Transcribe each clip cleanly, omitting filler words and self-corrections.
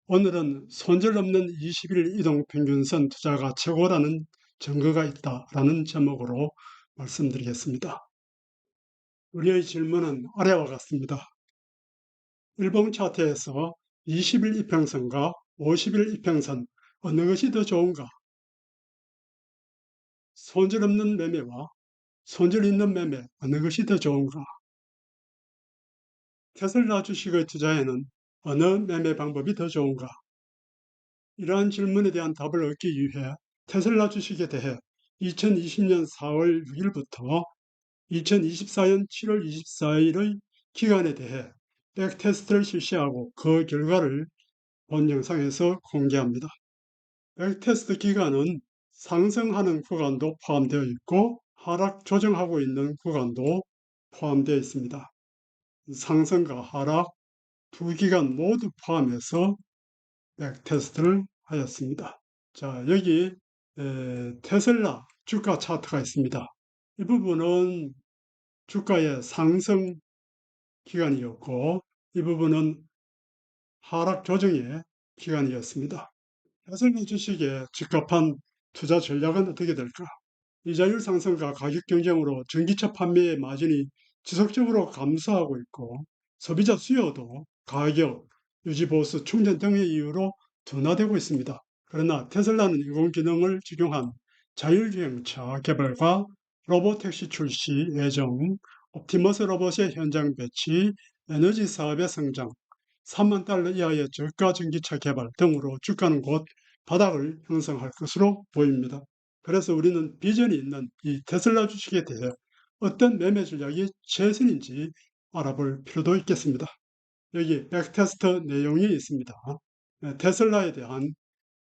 오늘은 손절 없는 20일 이동평균선 투자가 최고라는 증거가 있다라는 제목으로 말씀드리겠습니다. 우리의 질문은 아래와 같습니다. 일봉 차트에서 20일 이평선과 50일 이평선 어느 것이 더 좋은가? 손절 없는 매매와 손절 있는 매매 어느 것이 더 좋은가? 테슬라 주식의 투자에는 어느 매매 방법이 더 좋은가? 이러한 질문에 대한 답을 얻기 위해 테슬라 주식에 대해 2020년 4월 6일부터 2024년 7월 24일의 기간에 대해 백테스트를 실시하고 그 결과를 본 영상에서 공개합니다. 백테스트 기간은 상승하는 구간도 포함되어 있고 하락 조정하고 있는 구간도 포함되어 있습니다. 상승과 하락 두 기간 모두 포함해서 백테스트를 하였습니다. 자, 여기 테슬라 주가 차트가 있습니다. 이 부분은 주가의 상승 기간이었고 이 부분은 하락 조정의 기간이었습니다. 테슬라 주식에 적합한 투자 전략은 어떻게 될까? 이자율 상승과 가격 경쟁으로 전기차 판매의 마진이 지속적으로 감소하고 있고 소비자 수요도 가격, 유지 보수, 충전 등의 이유로 둔화되고 있습니다. 그러나 테슬라는 인공지능을 적용한 자율주행차 개발과 로보택시 출시 예정, 옵티머스 로봇의 현장 배치, 에너지 사업의 성장, 3만 달러 이하의 저가 전기차 개발 등으로 주가는 곧 바닥을 형성할 것으로 보입니다. 그래서 우리는 비전이 있는 이 테슬라 주식에 대해 어떤 매매 전략이 최선인지 알아볼 필요도 있겠습니다. 여기 백테스트 내용이 있습니다. 테슬라에 대한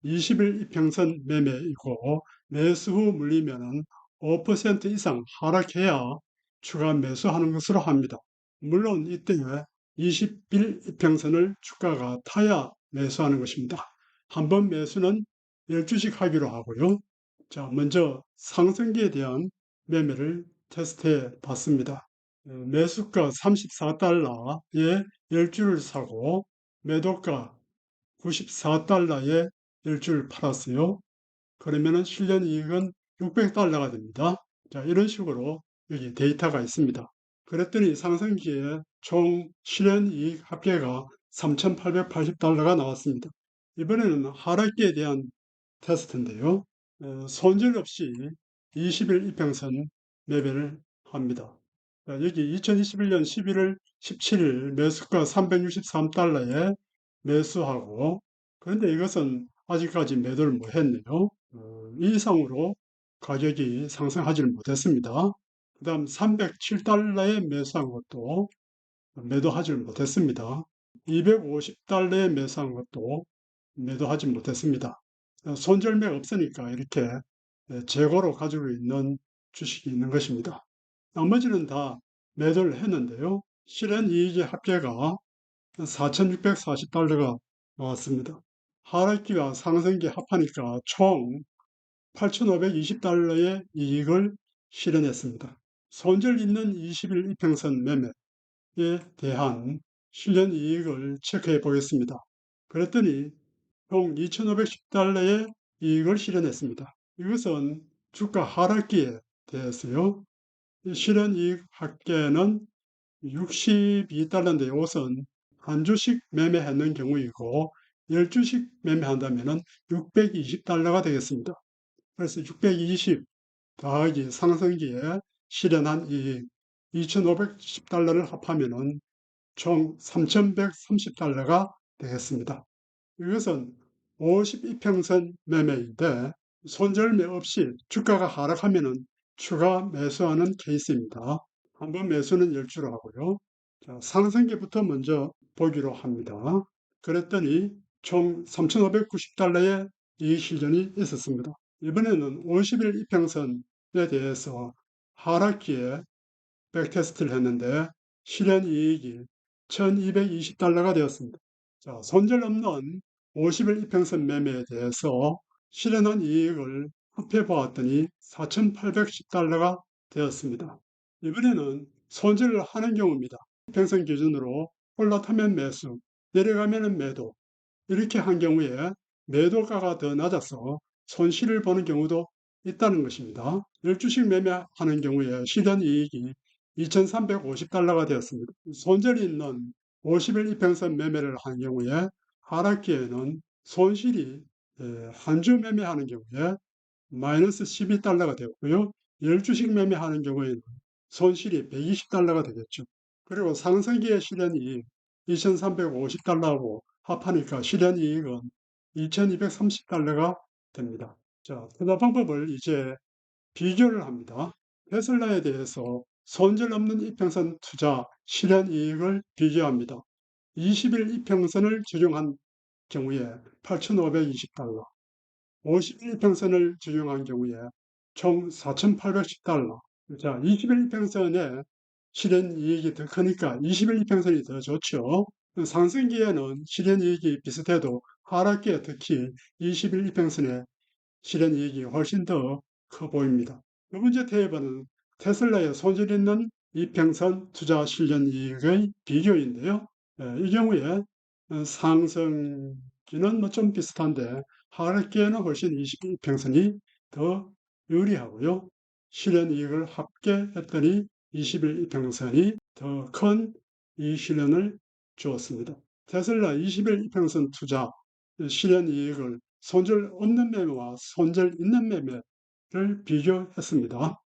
20일 이평선 매매이고 매수 후 물리면 5% 이상 하락해야 추가 매수하는 것으로 합니다. 물론 이때 20일 이평선을 주가가 타야 매수하는 것입니다. 한 번 매수는 10주씩 하기로 하고요. 자, 먼저 상승기에 대한 매매를 테스트해 봤습니다. 매수가 34달러에 10주를 사고 매도가 94달러에 10주를 팔았어요. 그러면은 실현 이익은 600달러가 됩니다. 자, 이런 식으로 여기 데이터가 있습니다. 그랬더니 상승기에 총 실현 이익 합계가 3,880달러가 나왔습니다. 이번에는 하락기에 대한 테스트인데요. 손절 없이 20일 이평선 매매를 합니다. 여기 2021년 11월 17일 매수가 363달러에 매수하고 그런데 이것은 아직까지 매도를 못 했네요. 이 이상으로 가격이 상승하지를 못했습니다. 그 다음 307달러에 매수한 것도 매도하지를 못했습니다. 250달러에 매수한 것도 매도하지 못했습니다. 손절매 없으니까 이렇게 재고로 가지고 있는 주식이 있는 것입니다. 나머지는 다 매도를 했는데요. 실현 이익의 합계가 4,640달러가 나왔습니다. 하락기와 상승기 합하니까 총 8,520달러의 이익을 실현했습니다. 손절 있는 20일 이평선 매매에 대한 실현 이익을 체크해 보겠습니다. 그랬더니 총 2,510달러의 이익을 실현했습니다. 이것은 주가 하락기에 대해서요. 실현 이익 합계는 62달러인데 이것은 한 주씩 매매하는 경우이고 10주씩 매매한다면 620달러가 되겠습니다. 그래서 620 더하기 상승기에 실현한 이익 2,510달러를 합하면 총 3,130달러가 되겠습니다. 이것은 52평선 매매인데 손절매 없이 주가가 하락하면 추가 매수하는 케이스입니다. 한번 매수는 10주로 하고요. 자, 상승기부터 먼저 보기로 합니다. 그랬더니 총 3,590달러의 이익 실현이 있었습니다. 이번에는 50일 이평선에 대해서 하락기에 백테스트를 했는데 실현 이익이 1,220달러가 되었습니다. 자, 손절 없는 50일 이평선 매매에 대해서 실현한 이익을 합해 보았더니 4,810달러가 되었습니다. 이번에는 손절을 하는 경우입니다. 이평선 기준으로 올라타면 매수, 내려가면 매도, 이렇게 한 경우에 매도가가 더 낮아서 손실을 보는 경우도 있다는 것입니다. 10주씩 매매하는 경우에 실현이익이 2,350달러가 되었습니다. 손절이 있는 50일 이평선 매매를 한 경우에 하락기에는 손실이 한 주 매매하는 경우에 마이너스 12달러가 되었고요. 10주씩 매매하는 경우에는 손실이 120달러가 되겠죠. 그리고 상승기의 실현이익 2,350달러하고 합하니까 실현이익은 2,230달러가 됩니다. 자, 투자 방법을 이제 비교를 합니다. 테슬라에 대해서 손절 없는 이평선 투자 실현이익을 비교합니다. 20일 이평선을 적용한 경우에 8,520달러, 51평선을 적용한 경우에 총 4,810달러. 자, 21평선의 실현이익이 더 크니까 21평선이 더 좋죠. 상승기에는 실현이익이 비슷해도 하락기에 특히 21평선의 실현이익이 훨씬 더 커 보입니다. 두 번째 테이블은 테슬라의 손실 있는 이평선 투자 실현이익의 비교인데요. 이 경우에 상승기는 뭐 좀 비슷한데 하락기에는 훨씬 21평선이 더 유리하고요. 실현이익을 합계했더니 21평선이 더 큰 이 실현을 주었습니다. 테슬라 21평선 투자 실현이익을 손절 없는 매매와 손절 있는 매매를 비교했습니다.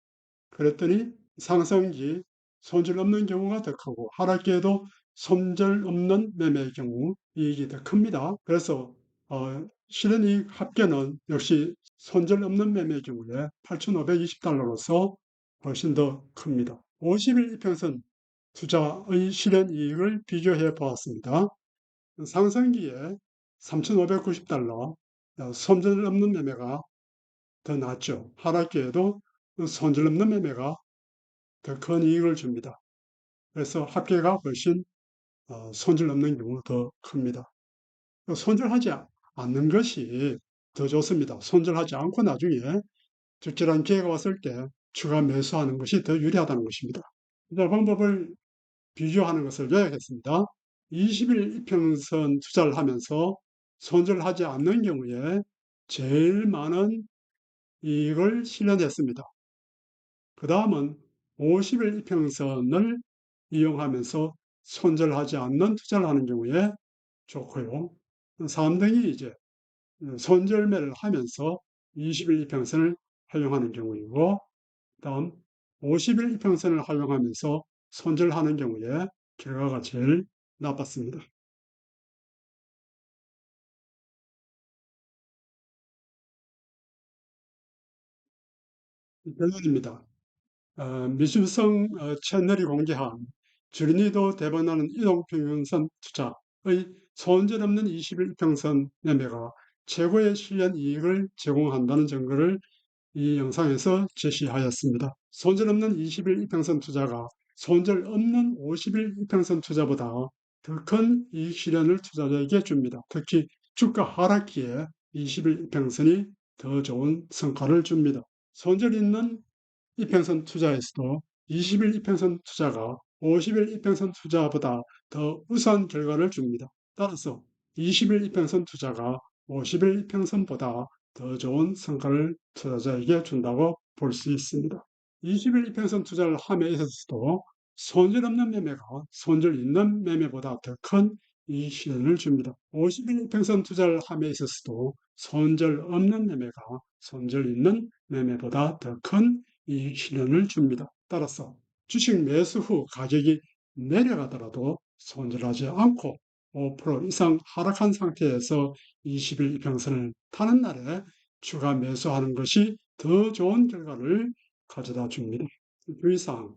그랬더니 상승기 손절 없는 경우가 더 크고 하락기에도 손절 없는 매매의 경우 이익이 더 큽니다. 그래서 실현이익 합계는 역시 손절 없는 매매의 경우에 8,520달러로서 훨씬 더 큽니다. 50일 이평선 투자의 실현이익을 비교해 보았습니다. 상승기에 3,590달러, 손절 없는 매매가 더 낫죠. 하락기에도 손절 없는 매매가 더 큰 이익을 줍니다. 그래서 합계가 훨씬 손절 없는 경우 더 큽니다. 손절하지 않는 것이 더 좋습니다. 손절하지 않고 나중에 적절한 기회가 왔을 때 추가 매수하는 것이 더 유리하다는 것입니다. 이 방법을 비교하는 것을 요약했습니다. 20일 이평선 투자를 하면서 손절하지 않는 경우에 제일 많은 이익을 실현했습니다. 그 다음은 50일 이평선을 이용하면서 손절하지 않는 투자를 하는 경우에 좋고요. 3등이 이제 손절매를 하면서 20일 이평선을 활용하는 경우이고, 다음 50일 이평선을 활용하면서 손절하는 경우에 결과가 제일 나빴습니다. 결론입니다. 미술성 채널이 공개한 주린이도 대변하는 이동평균선 투자의 손질 없는 21평선 매매가 최고의 실현 이익을 제공한다는 증거를 이 영상에서 제시하였습니다. 손절 없는 20일 이평선 투자가 손절 없는 50일 이평선 투자보다 더 큰 이익 실현을 투자자에게 줍니다. 특히 주가 하락기에 20일 이평선이 더 좋은 성과를 줍니다. 손절 있는 이평선 투자에서도 20일 이평선 투자가 50일 이평선 투자보다 더 우수한 결과를 줍니다. 따라서 20일 이평선 투자가 50일 이평선보다 더 좋은 성과를 투자자에게 준다고 볼 수 있습니다. 20일 이평선 투자를 함에 있어서도 손절 없는 매매가 손절 있는 매매보다 더 큰 이익 실현을 줍니다. 50일 이평선 투자를 함에 있어서도 손절 없는 매매가 손절 있는 매매보다 더 큰 이익 실현을 줍니다. 따라서 주식 매수 후 가격이 내려가더라도 손절하지 않고 5% 이상 하락한 상태에서 20일 이평선을 타는 날에 추가 매수하는 것이 더 좋은 결과를 가져다 줍니다. 주의사항,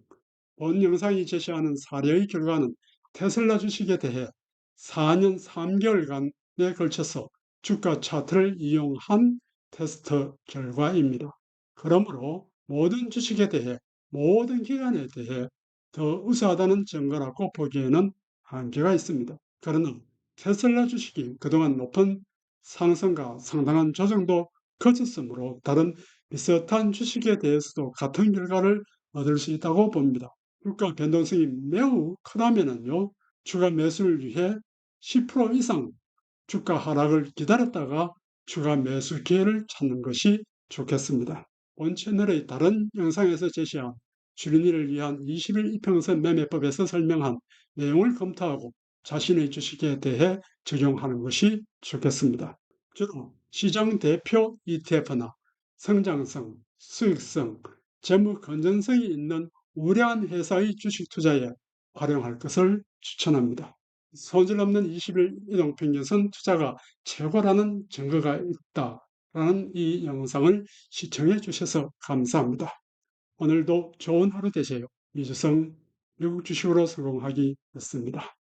본 영상이 제시하는 사례의 결과는 테슬라 주식에 대해 4년 3개월간에 걸쳐서 주가 차트를 이용한 테스트 결과입니다. 그러므로 모든 주식에 대해 모든 기간에 대해 더 우수하다는 증거라고 보기에는 한계가 있습니다. 그러나 테슬라 주식이 그동안 높은 상승과 상당한 조정도 거쳤으므로 다른 비슷한 주식에 대해서도 같은 결과를 얻을 수 있다고 봅니다. 주가 변동성이 매우 크다면요, 추가 매수를 위해 10% 이상 주가 하락을 기다렸다가 추가 매수 기회를 찾는 것이 좋겠습니다. 본 채널의 다른 영상에서 제시한 주린이를 위한 20일 이평선 매매법에서 설명한 내용을 검토하고 자신의 주식에 대해 적용하는 것이 좋겠습니다. 주로 시장 대표 ETF나 성장성, 수익성, 재무 건전성이 있는 우량한 회사의 주식 투자에 활용할 것을 추천합니다. 손실 없는 20일 이동평균선 투자가 최고라는 증거가 있다라는 이 영상을 시청해 주셔서 감사합니다. 오늘도 좋은 하루 되세요. 이주성 미국 주식으로 성공하기 였습니다.